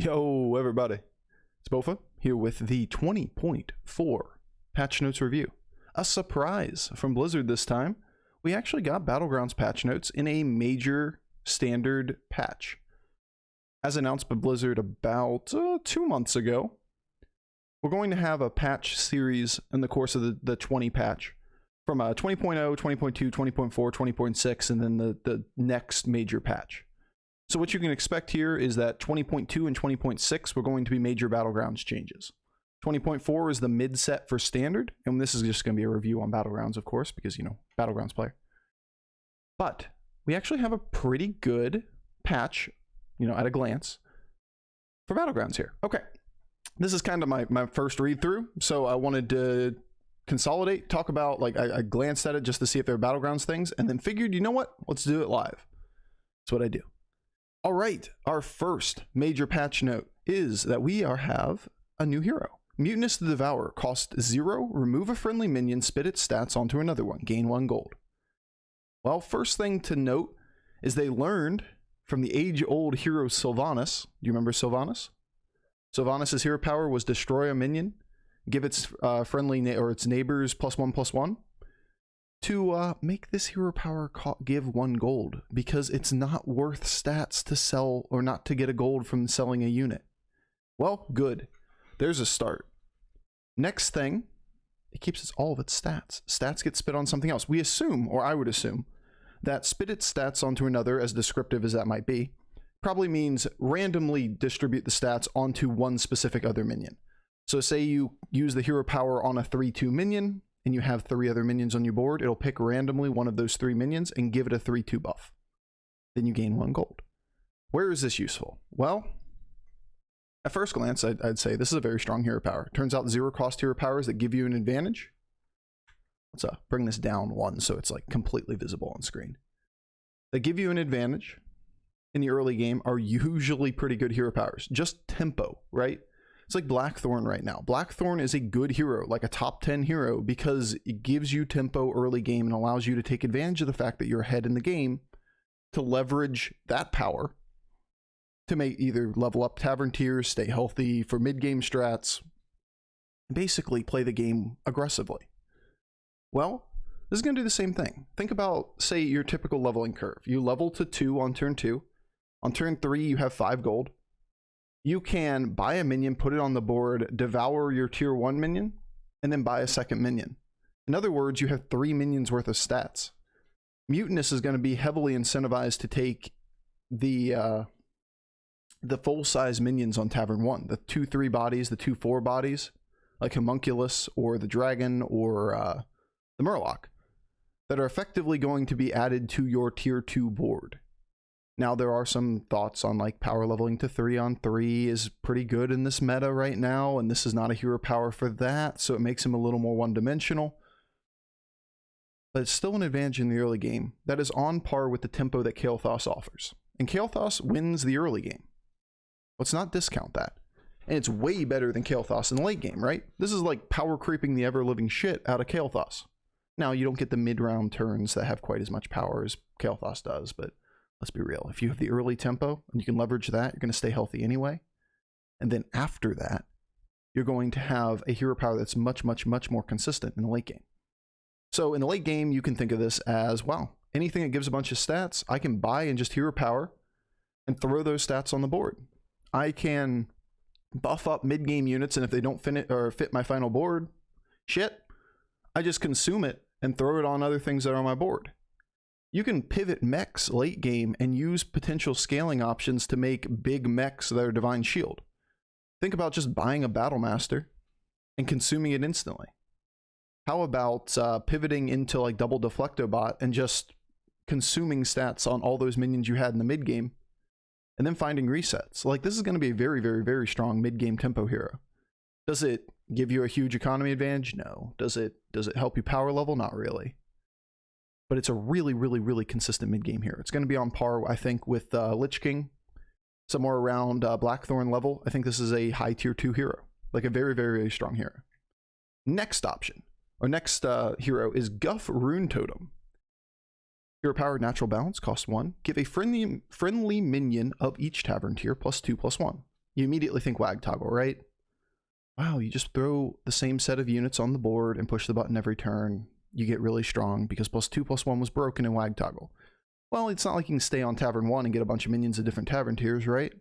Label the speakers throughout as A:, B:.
A: Yo, everybody. It's Bofa here with the 20.4 patch notes review. A surprise from Blizzard this time. We actually got Battlegrounds patch notes in a major standard patch. As announced by Blizzard about 2 months ago, we're going to have a patch series in the course of the 20 patch from 20.0, 20.2, 20.4, 20.6, and then the next major patch. So what you can expect here is that 20.2 and 20.6 were going to be major Battlegrounds changes. 20.4 is the mid set for standard, and this is just going to be a review on Battlegrounds, of course, because, you know, Battlegrounds player. But we actually have a pretty good patch, you know, at a glance for Battlegrounds here. Okay, this is kind of my first read through, so I wanted to consolidate, talk about, like, I glanced at it just to see if there are Battlegrounds things, and then figured, you know what, let's do it live. That's what I do. All right, our first major patch note is that we have a new hero. Mutinous the Devourer, cost 0, remove a friendly minion, spit its stats onto another one, gain 1 gold. Well, first thing to note is they learned from the age-old hero Sylvanas. Do you remember Sylvanas? Sylvanas' hero power was destroy a minion, give its friendly or its neighbors +1/+1. To make this hero power give 1 gold, because it's not worth stats to sell or not to get a gold from selling a unit. Well, good. There's a start. Next thing, it keeps all of its stats. Stats get spit on something else. We assume, or I would assume, that spit its stats onto another, as descriptive as that might be, probably means randomly distribute the stats onto one specific other minion. So say you use the hero power on a 3/2 minion, and you have 3 other minions on your board, it'll pick randomly one of those 3 minions and give it a 3/2 buff. Then you gain 1 gold. Where is this useful? Well, at first glance, I'd say this is a very strong hero power. Turns out 0 cost hero powers that give you an advantage. Let's bring this down 1 so it's like completely visible on screen. That give you an advantage in the early game are usually pretty good hero powers. Just tempo, right? It's like Blackthorn right now. Blackthorn is a good hero, like a top 10 hero, because it gives you tempo early game and allows you to take advantage of the fact that you're ahead in the game to leverage that power to make either level up tavern tiers, stay healthy for mid-game strats, and basically play the game aggressively. Well, this is going to do the same thing. Think about, say, your typical leveling curve. You level to 2 on turn 2. On turn 3, you have 5 gold. You can buy a minion, put it on the board, devour your tier 1 minion, and then buy a second minion. In other words, you have 3 minions worth of stats. Mutinous is going to be heavily incentivized to take the full-size minions on Tavern 1. The 2/3 bodies, the 2/4 bodies, like Homunculus or the Dragon or the Murloc, that are effectively going to be added to your tier 2 board. Now, there are some thoughts on, like, power leveling to 3-on-3 is pretty good in this meta right now, and this is not a hero power for that, so it makes him a little more one-dimensional. But it's still an advantage in the early game that is on par with the tempo that Kael'thas offers. And Kael'thas wins the early game. Let's not discount that. And it's way better than Kael'thas in the late game, right? This is like power creeping the ever-living shit out of Kael'thas. Now, you don't get the mid-round turns that have quite as much power as Kael'thas does, but let's be real. If you have the early tempo and you can leverage that, you're going to stay healthy anyway. And then after that, you're going to have a hero power that's much, much, much more consistent in the late game. So in the late game, you can think of this as, wow, anything that gives a bunch of stats, I can buy and just hero power and throw those stats on the board. I can buff up mid-game units, and if they don't fit my final board, shit, I just consume it and throw it on other things that are on my board. You can pivot mechs late game and use potential scaling options to make big mechs that are Divine Shield. Think about just buying a Battlemaster and consuming it instantly. How about pivoting into, like, double Deflectobot and just consuming stats on all those minions you had in the mid game and then finding resets? Like, this is going to be a very, very, very strong mid-game tempo hero. Does it give you a huge economy advantage? No. Does it help you power level? Not really. But it's a really, really, really consistent mid-game hero. It's going to be on par, I think, with Lich King, somewhere around Blackthorn level. I think this is a high tier 2 hero, like a very, very, very strong hero. Next option, or next hero, is Guff Rune Totem. Hero power, natural balance, cost 1. Give a friendly minion of each tavern tier +2/+1. you immediately think Wag Toggle, right? Wow, you just throw the same set of units on the board and push the button every turn. You get really strong because +2/+1 was broken in Wag Toggle. Well, it's not like you can stay on Tavern 1 and get a bunch of minions of different Tavern tiers, right?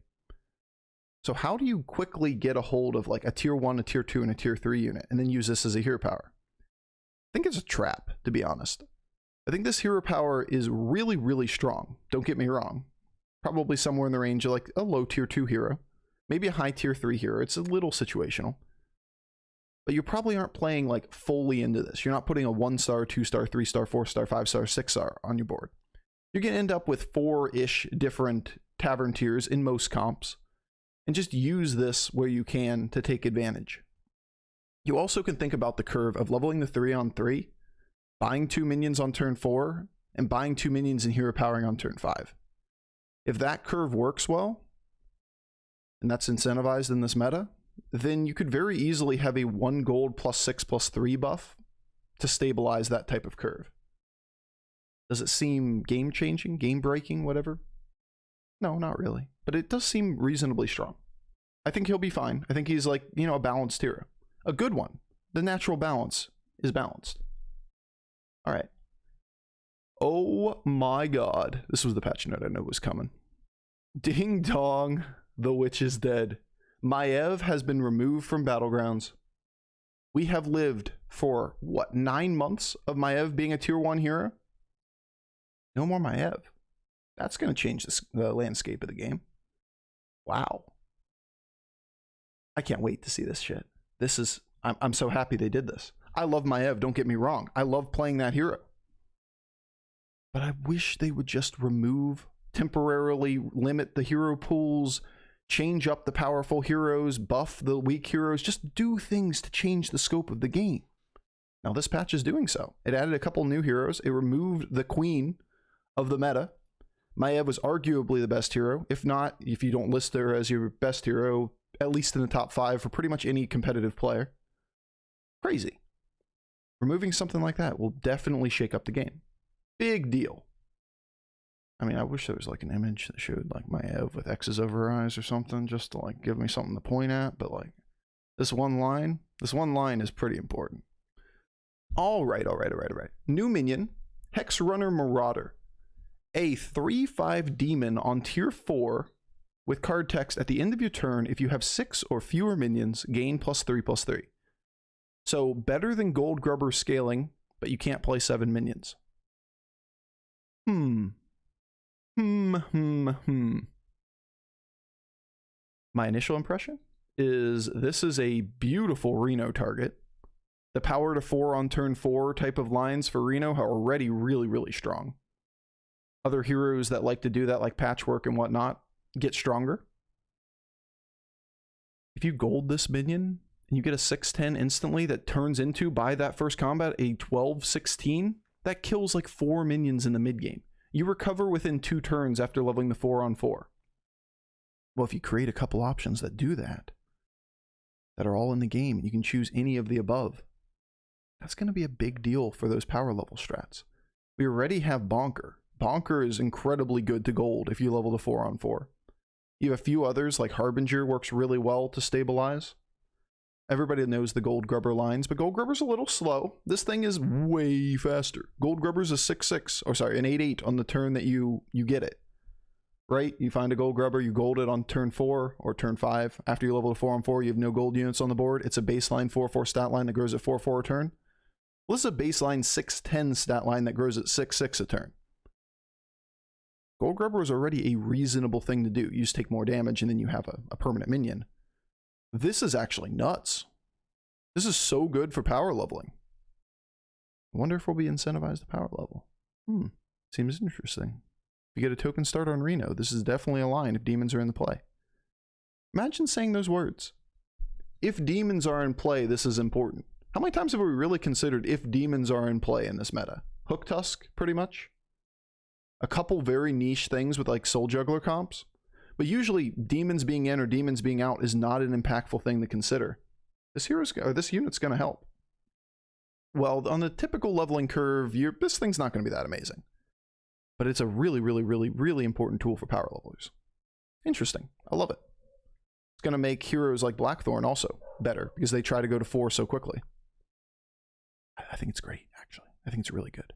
A: So how do you quickly get a hold of like a tier 1, a tier 2, and a tier 3 unit and then use this as a hero power? I think it's a trap, to be honest. I think this hero power is really, really strong. Don't get me wrong. Probably somewhere in the range of like a low tier 2 hero. Maybe a high tier 3 hero. It's a little situational. But you probably aren't playing like fully into this. You're not putting a 1-star, 2-star, 3-star, 4-star, 5-star, 6-star on your board. You're going to end up with 4-ish different Tavern tiers in most comps. And just use this where you can to take advantage. You also can think about the curve of leveling the 3-on-3, buying 2 minions on turn 4, and buying 2 minions and hero powering on turn 5. If that curve works well, and that's incentivized in this meta, then you could very easily have a 1 gold +6/+3 buff to stabilize that type of curve. Does it seem game-changing, game-breaking, whatever? No, not really. But it does seem reasonably strong. I think he'll be fine. I think he's like, you know, a balanced hero. A good one. The natural balance is balanced. All right. Oh my god. This was the patch note I know was coming. Ding dong, the witch is dead. Maiev has been removed from Battlegrounds. We have lived for, what, 9 months of Maiev being a tier 1 hero? No more Maiev. That's going to change the landscape of the game. Wow. I can't wait to see this shit. This is, I'm so happy they did this. I love Maiev, don't get me wrong. I love playing that hero. But I wish they would just remove, temporarily limit the hero pools, change up the powerful heroes, buff the weak heroes, just do things to change the scope of the game. Now this patch is doing so. It added a couple new heroes. It removed the queen of the meta. Maiev was arguably the best hero. If not, if you don't list her as your best hero, at least in the top 5 for pretty much any competitive player. Crazy. Removing something like that will definitely shake up the game. Big deal. I mean, I wish there was like an image that showed like Maiev with X's over her eyes or something, just to like give me something to point at, but like this one line is pretty important. All right. New minion, Hex Runner Marauder. A 3/5 demon on tier 4 with card text at the end of your turn. If you have 6 or fewer minions, gain +3/+3. So better than Gold Grubber scaling, but you can't play 7 minions. My initial impression is this is a beautiful Reno target. The power to 4 on turn 4 type of lines for Reno are already really, really strong. Other heroes that like to do that, like Patchwork and whatnot, get stronger. If you gold this minion and you get a 6/10 instantly that turns into, by that first combat, a 12/16, that kills like 4 minions in the mid game. You recover within 2 turns after leveling the 4-on-4. Well, if you create a couple options that do that are all in the game, and you can choose any of the above, that's going to be a big deal for those power level strats. We already have Bonker. Bonker is incredibly good to gold if you level to 4-on-4. You have a few others, like Harbinger works really well to stabilize. Everybody knows the Gold Grubber lines, but Gold Grubber's a little slow. This thing is way faster. Gold Grubber's a 6/6, or sorry, an 8/8 on the turn that you get it. Right? You find a Gold Grubber, you gold it on turn 4 or turn 5. After you level to 4-on-4, you have no gold units on the board. It's a baseline 4/4 stat line that grows at 4/4 a turn. Well, this is a baseline 6/10 stat line that grows at 6/6 a turn. Gold Grubber is already a reasonable thing to do. You just take more damage and then you have a permanent minion. This is actually nuts. This is so good for power leveling. I wonder if we'll be incentivized to power level. Seems interesting. If you get a token start on Reno, this is definitely a line if demons are in the play. Imagine saying those words. If demons are in play, this is important. How many times have we really considered if demons are in play in this meta? Hook Tusk, pretty much. A couple very niche things with like Soul Juggler comps. But usually demons being in or demons being out is not an impactful thing to consider. This unit's going to help. Well, on the typical leveling curve, this thing's not going to be that amazing. But it's a really, really, really, really important tool for power levelers. Interesting. I love it. It's going to make heroes like Blackthorn also better because they try to go to 4 so quickly. I think it's great, actually. I think it's really good.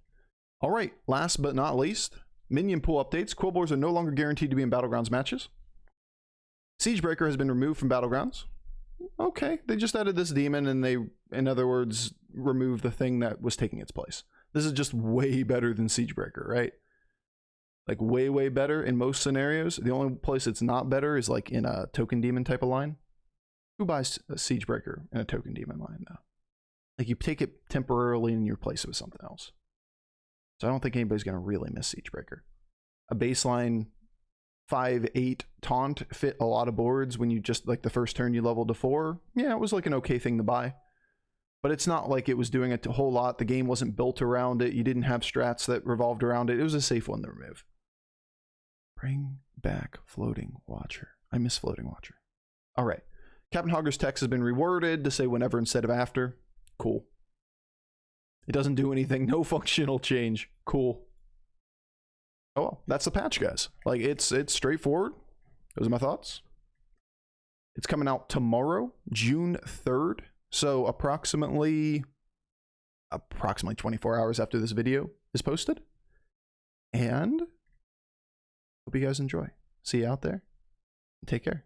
A: All right, last but not least, minion pool updates. Quillboars are no longer guaranteed to be in Battlegrounds matches. Siegebreaker has been removed from Battlegrounds. Okay, they just added this demon and they, in other words, removed the thing that was taking its place. This is just way better than Siegebreaker, right? Like way, way better in most scenarios. The only place it's not better is like in a token demon type of line. Who buys a Siegebreaker in a token demon line though? Like you take it temporarily and you replace it with something else. So I don't think anybody's going to really miss Siegebreaker. A baseline 5/8 taunt fit a lot of boards when you just like the first turn you leveled to 4. Yeah, it was like an okay thing to buy. But it's not like it was doing a whole lot. The game wasn't built around it. You didn't have strats that revolved around it. It was a safe one to remove. Bring back Floating Watcher. I miss Floating Watcher. All right. Captain Hogger's text has been reworded to say whenever instead of after. Cool. It doesn't do anything. No functional change. Cool. Oh well, that's the patch, guys. Like it's straightforward. Those are my thoughts. It's coming out tomorrow, June 3rd. So approximately 24 hours after this video is posted. And hope you guys enjoy. See you out there. Take care.